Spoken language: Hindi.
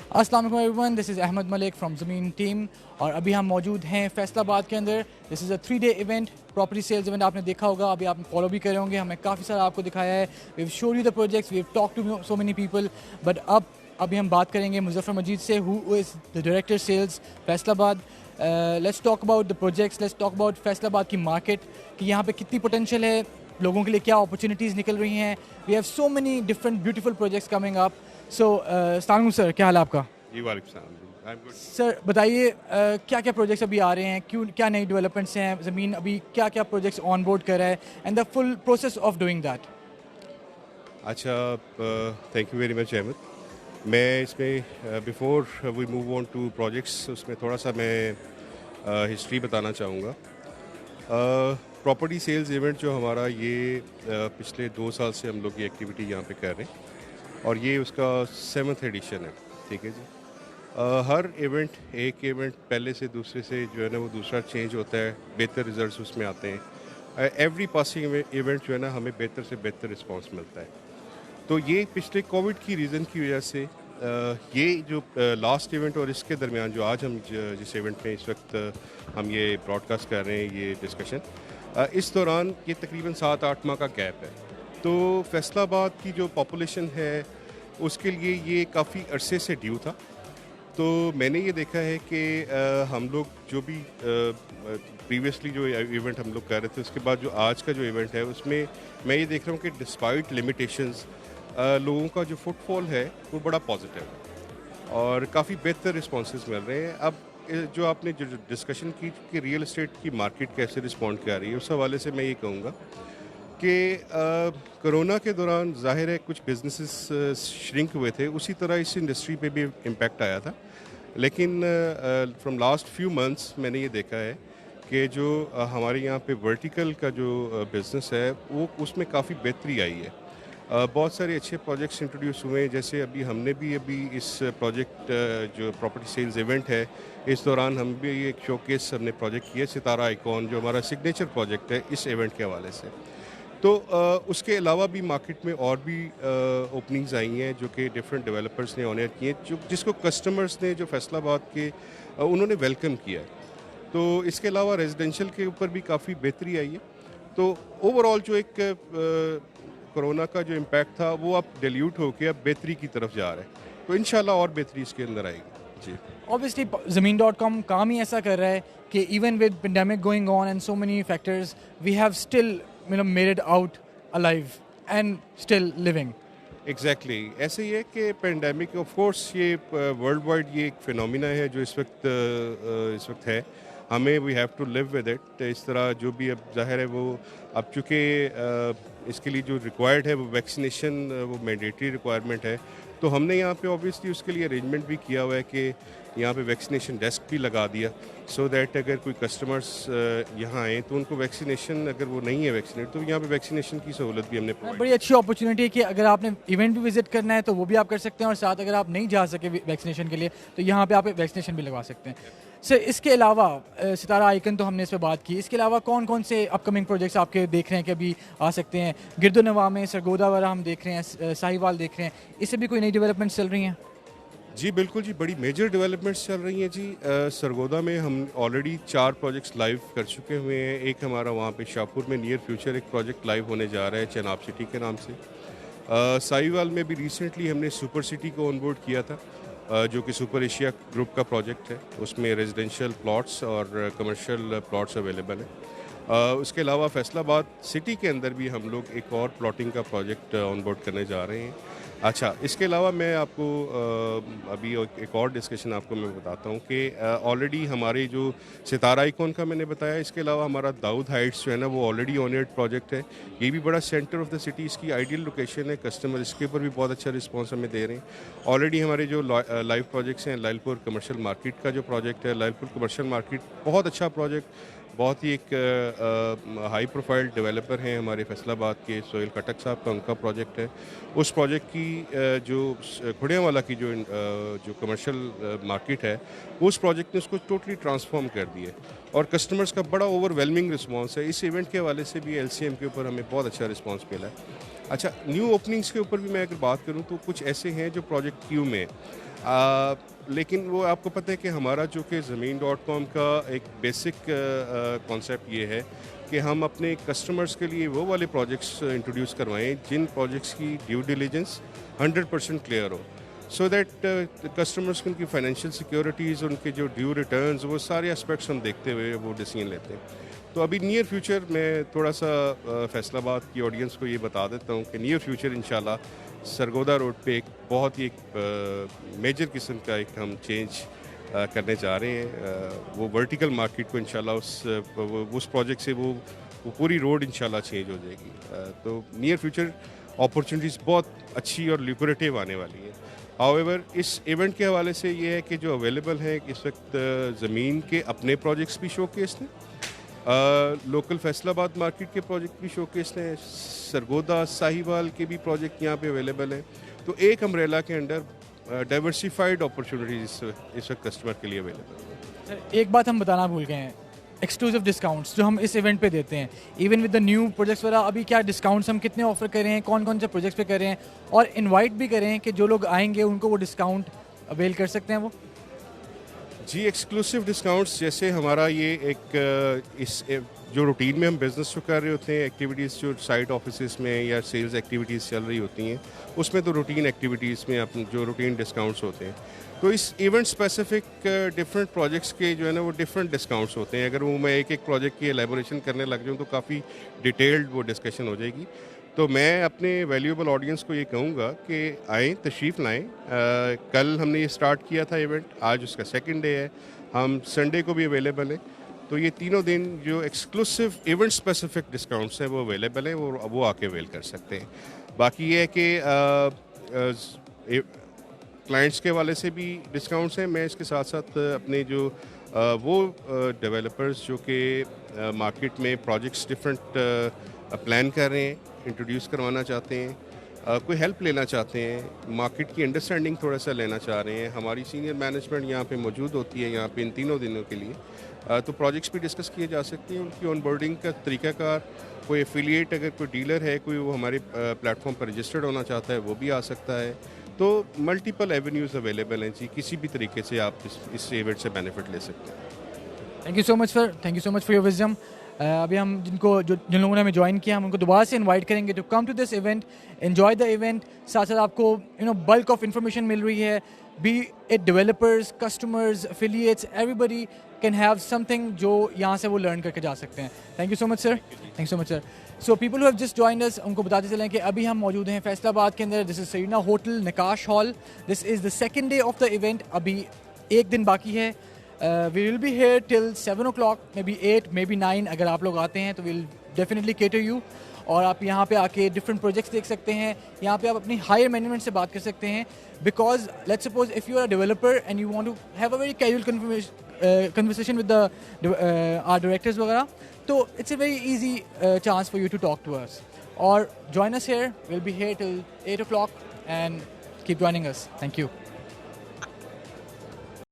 अस्सलाम वालेकुम everyone, this is Ahmad Malik from Zameen team और अभी हम मौजूद हैं फैसलाबाद के अंदर। This is a 3-day event, property sales event. आपने देखा होगा, अभी आप फॉलो भी कर रहे होंगे, हमने काफ़ी सारा आपको दिखाया है। We have showed you the projects, we have talk to so many people. But अभी हम बात करेंगे मुज़फ़्फ़र मजीद से, who is the director sales Faisalabad. Let's talk about the projects, let's talk about Faisalabad की मार्केट, कि यहाँ पे कितनी पोटेंशियल है, लोगों के लिए क्या अपॉर्चुनिटीज़ निकल रही हैं। We have so many different beautiful projects coming up. So अस्सलाम सर, क्या हाल है आपका? जी वालेकुम सलाम। I am good. सर बताइए, क्या क्या प्रोजेक्ट्स अभी आ रहे हैं, क्यों, क्या नई डेवलपमेंट्स हैं, ज़मीन अभी क्या क्या प्रोजेक्ट्स ऑन बोर्ड कर रहा है, and the full process of doing that. अच्छा, thank you very much Ahmed. मैं इसमें before we move on to projects, उसमें थोड़ा सा मैं हिस्ट्री बताना चाहूँगा। प्रॉपर्टी सेल्स इवेंट जो हमारा ये पिछले 2 साल से हम लोग ये एक्टिविटी यहाँ पे कर रहे हैं और ये उसका 7th एडिशन है। ठीक है जी। हर इवेंट, एक इवेंट पहले से दूसरे से जो है ना वो दूसरा चेंज होता है, बेहतर रिजल्ट्स उसमें आते हैं। एवरी पासिंग इवेंट जो है ना हमें बेहतर से बेहतर रिस्पांस मिलता है। तो ये पिछले कोविड की रीज़न की वजह से ये जो लास्ट इवेंट और इसके दरमियान जो आज हम जिस इवेंट में इस वक्त हम ये ब्रॉडकास्ट कर रहे हैं, ये डिस्कशन, इस दौरान ये तकरीबन 7-8 माह का गैप है। तो फैसलाबाद की जो पॉपुलेशन है उसके लिए ये काफ़ी अरसे से ड्यू था। तो मैंने ये देखा है कि हम लोग जो भी प्रीवियसली जो इवेंट हम लोग कर रहे थे, उसके बाद जो आज का जो इवेंट है उसमें मैं ये देख रहा हूँ कि डिस्पाइट लिमिटेशंस लोगों का जो फुटफॉल है वो बड़ा पॉजिटिव है और काफ़ी बेहतर रिस्पॉन्सेज मिल रहे हैं। अब जो आपने जो डिस्कशन की कि रियल इस्टेट की मार्केट कैसे रिस्पॉन्ड कर रही है, उस हवाले से मैं ये कहूँगा कि कोरोना के दौरान ज़ाहिर है कुछ बिजनेसेस श्रिंक हुए थे, उसी तरह इस इंडस्ट्री पे भी इम्पैक्ट आया था। लेकिन फ्रॉम लास्ट फ्यू मंथ्स मैंने ये देखा है कि जो हमारे यहाँ पे वर्टिकल का जो बिज़नेस है वो उसमें काफ़ी बेहतरी आई है। बहुत सारे अच्छे प्रोजेक्ट्स इंट्रोड्यूस हुए हैं, जैसे अभी इस प्रोजेक्ट जो प्रॉपर्टी सेल्स इवेंट है, इस दौरान हम भी एक शोकेस हमने प्रोजेक्ट किया, सितारा आइकॉन, जो हमारा सिग्नेचर प्रोजेक्ट है इस इवेंट के हवाले से। तो उसके अलावा भी मार्केट में और भी ओपनिंग्स आई हैं जो कि डिफरेंट डेवलपर्स ने ऑनर किए, जो जिसको कस्टमर्स ने जो फैसलाबाद के उन्होंने वेलकम किया है। तो इसके अलावा रेजिडेंशियल के ऊपर भी काफ़ी बेहतरी आई है। तो ओवरऑल जो एक कोरोना का जो इम्पैक्ट था वो अब डिल्यूट होकर अब बेहतरी की तरफ जा रहा है। तो इंशाल्लाह और बेहतरी इसके अंदर आएगी जी। ऑब्वियसली ज़मीन.com काम ही ऐसा कर रहा है कि even with pandemic going on and so many factors, we have still made it out alive and still living. Exactly ऐसे ही है कि पेंडेमिक ऑफ कोर्स ये वर्ल्ड वाइड ये एक फिनोमिना है जो इस वक्त है। हमें we have to live with it. इस तरह जो भी अब जाहिर है वो अब चूँकि इसके लिए जो रिक्वायर्ड है वो वैक्सीनेशन, वो मैंडेटरी रिक्वायरमेंट है। तो हमने यहाँ पे ऑब्वियसली उसके लिए अरेंजमेंट भी किया हुआ है कि यहाँ पे वैक्सीनेशन डेस्क भी लगा दिया, सो दैट अगर कोई कस्टमर्स यहाँ आए तो उनको वैक्सीनेशन, अगर वो नहीं है वैक्सीनेट, तो यहाँ पे वैक्सीनेशन की सहूलत भी हमने प्रोवाइड। बड़ी अच्छी अपॉर्चुनिटी है कि अगर आपने इवेंट भी विजिट करना है तो वो भी आप कर सकते हैं, और साथ अगर आप नहीं जा सके वैक्सीनेशन के लिए तो यहाँ पे आप वैक्सीनेशन भी लगवा सकते हैं। सर इसके अलावा सितारा आइकन तो हमने इस पर बात की, इसके अलावा कौन कौन से अपकमिंग प्रोजेक्ट्स आपके देख रहे हैं कि अभी आ सकते हैं? गिरदोनवा में सरगोदा वाला हम देख रहे हैं, साहिवाल देख रहे हैं, इससे भी कोई नई डेवलपमेंट्स चल रही हैं? जी बिल्कुल जी, बड़ी मेजर डेवलपमेंट्स चल रही हैं जी। सरगोदा में हम ऑलरेडी 4 प्रोजेक्ट्स लाइव कर चुके हुए हैं। एक हमारा वहाँ पे शाहपुर में नियर फ्यूचर एक प्रोजेक्ट लाइव होने जा रहा है चेनाब सिटी के नाम से। साहिवाल में भी रिसेंटली हमने सुपर सिटी को ऑनबोर्ड किया था, जो कि सुपर एशिया ग्रुप का प्रोजेक्ट है। उसमें रेजिडेंशियल प्लॉट्स और कमर्शियल प्लॉट्स अवेलेबल है। उसके अलावा फैसलाबाद सिटी के अंदर भी हम लोग एक और प्लॉटिंग का प्रोजेक्ट ऑनबोर्ड करने जा रहे हैं। अच्छा, इसके अलावा मैं आपको अभी एक और डिस्कशन आपको मैं बताता हूँ कि ऑलरेडी हमारे जो सितारा आइकॉन का मैंने बताया, इसके अलावा हमारा दाऊद हाइट्स जो है ना वो ऑलरेडी ऑनर्ड प्रोजेक्ट है। ये भी बड़ा सेंटर ऑफ द सिटी, इसकी आइडियल लोकेशन है, कस्टमर इसके ऊपर भी बहुत अच्छा रिस्पांस हमें दे रहे हैं। ऑलरेडी हमारे जो लाइव प्रोजेक्ट्स हैं, लालपुर कमर्शियल मार्केट का जो प्रोजेक्ट है, लालपुर कमर्शियल मार्केट बहुत अच्छा प्रोजेक्ट, बहुत ही एक हाई प्रोफाइल डेवलपर हैं हमारे फैसलाबाद के सोहेल खटक साहब का, उनका प्रोजेक्ट है। उस प्रोजेक्ट की जो खुड़ियावाला की जो कमर्शियल मार्केट है, उस प्रोजेक्ट ने उसको टोटली ट्रांसफॉर्म कर दिया और कस्टमर्स का बड़ा ओवरवेलमिंग रिस्पांस है। इस इवेंट के हवाले से भी LCM के ऊपर हमें बहुत अच्छा रिस्पांस मिला है। अच्छा, न्यू ओपनिंग्स के ऊपर भी मैं अगर बात करूं तो कुछ ऐसे हैं जो प्रोजेक्ट क्यू में लेकिन वो आपको पता है कि हमारा जो कि ज़मीन.com का एक बेसिक कॉन्सेप्ट ये है कि हम अपने कस्टमर्स के लिए वो वाले प्रोजेक्ट्स इंट्रोड्यूस करवाएं जिन प्रोजेक्ट्स की ड्यू डिलिजेंस 100% क्लियर हो, सो दैट कस्टमर्स की उनकी फाइनेंशियल सिक्योरिटीज़, उनके जो ड्यू रिटर्न्स, वो सारे एस्पेक्ट्स हम देखते हुए वो डिसीजन लेते हैं। तो अभी नियर फ्यूचर मैं थोड़ा सा फैसलाबाद की ऑडियंस को ये बता देता हूँ कि नियर फ्यूचर इंशाल्लाह सरगोदा रोड पे एक बहुत ही एक मेजर किस्म का एक हम चेंज करने जा रहे हैं। वो वर्टिकल मार्केट को इंशाल्लाह उस प्रोजेक्ट से वो पूरी रोड इंशाल्लाह चेंज हो जाएगी। तो नियर फ्यूचर अपॉर्चुनिटीज़ बहुत अच्छी और ल्यूक्रेटिव आने वाली है। हाउएवर इस इवेंट के हवाले से ये है कि जो अवेलेबल है इस वक्त ज़मीन के अपने प्रोजेक्ट्स भी शोकेस हैं, लोकल फैसलाबाद मार्केट के प्रोजेक्ट भी शोकेस हैं, सरगोदा साहिवाल के भी प्रोजेक्ट यहाँ पे अवेलेबल हैं। तो एक अम्ब्रेला के अंडर डाइवर्सिफाइड अपॉर्चुनिटीज़ इस वक्त कस्टमर के लिए अवेलेबल है। सर एक बात हम बताना भूल गए हैं, एक्सक्लूसिव डिस्काउंट्स जो हम इस इवेंट पे देते हैं, even with the new projects वगैरह, अभी क्या डिस्काउंट्स हम कितने ऑफर कर रहे हैं, कौन कौन से प्रोजेक्ट्स पे कर रहे हैं, और इनवाइट भी कर रहे हैं कि जो लोग आएंगे उनको वो डिस्काउंट अवेल कर सकते हैं वो। जी, एक्सक्लूसिव डिस्काउंट्स जैसे हमारा ये जो रूटीन में हम बिज़नेस जो कर रहे होते हैं, एक्टिविटीज़ जो साइट ऑफिसेज में या सेल्स एक्टिविटीज़ चल रही होती हैं, उसमें तो रूटीन एक्टिविटीज़ में अपन जो रूटीन डिस्काउंट्स होते हैं, तो इस इवेंट स्पेसिफिक डिफरेंट प्रोजेक्ट्स के जो है ना वो डिफरेंट डिस्काउंट्स होते हैं। अगर वो मैं एक एक प्रोजेक्ट की एलेबोरेशन करने लग जाऊँ तो काफ़ी डिटेल्ड वो डिस्कशन हो जाएगी। तो मैं अपने वैल्यूएबल ऑडियंस को ये कहूँगा कि आएँ, तशरीफ़ लाएँ। कल हमने ये स्टार्ट किया था इवेंट, आज उसका सेकंड डे है, हम संडे को भी अवेलेबल है। तो ये तीनों दिन जो एक्सक्लूसिव इवेंट स्पेसिफिक डिस्काउंट्स हैं वो अवेलेबल हैं, वो आके अवेल कर सकते हैं। बाकी ये है कि क्लाइंट्स के वाले से भी डिस्काउंट्स हैं। मैं इसके साथ साथ अपने जो वो डेवलपर्स जो कि मार्केट में प्रोजेक्ट्स डिफरेंट प्लान कर रहे हैं, इंट्रोड्यूस करवाना चाहते हैं, कोई हेल्प लेना चाहते हैं, मार्केट की अंडरस्टैंडिंग थोड़ा सा लेना चाह रहे हैं, हमारी सीनियर मैनेजमेंट यहाँ पे मौजूद होती है यहाँ पे इन तीनों दिनों के लिए। तो प्रोजेक्ट्स भी डिस्कस किए जा सकते हैं, उनकी ऑनबोर्डिंग का तरीकाकार, कोई एफिलिएट अगर कोई डीलर है, कोई वो हमारे प्लेटफॉर्म पर रजिस्टर्ड होना चाहता है वो भी आ सकता है। तो मल्टीपल एवेन्यूज़ अवेलेबल हैं जी, किसी भी तरीके से आप इस इवेंट से बेनिफिट ले सकते हैं। Thank you so much sir, thank you so much for your wisdom. अभी हम जिन लोगों ने हमें ज्वाइन किया, हम उनको दोबारा से इनवाइट करेंगे to come to this event, enjoy the event. साथ साथ आपको बल्क ऑफ इंफॉर्मेशन मिल रही है, be it developers, customers, affiliates, everybody can have something जो यहाँ से वो लर्न करके जा सकते हैं। Thank you so much sir, thank you so much sir. So people who have just joined us, उनको बताते चलें कि अभी हम मौजूद हैं फैसलाबाद के अंदर। This is Serena hotel, Naqsh hall. This is the second day of the event. अभी एक दिन बाकी है। We will be here till 7 o'clock, may be 8, may be 9। अगर आप लोग आते हैं तो विल डेफिनेटली केटर यू, और आप यहाँ पे आके डिफरेंट प्रोजेक्ट्स देख सकते हैं। यहाँ पे आप अपनी हायर मैनेजमेंट से बात कर सकते हैं, because let's suppose if you are a developer and you want to have a very casual conversation with the our directors वगैरह, तो it's a very easy chance for you to talk to us. Or join us here. We'll be here till 8 o'clock and keep joining us. Thank you.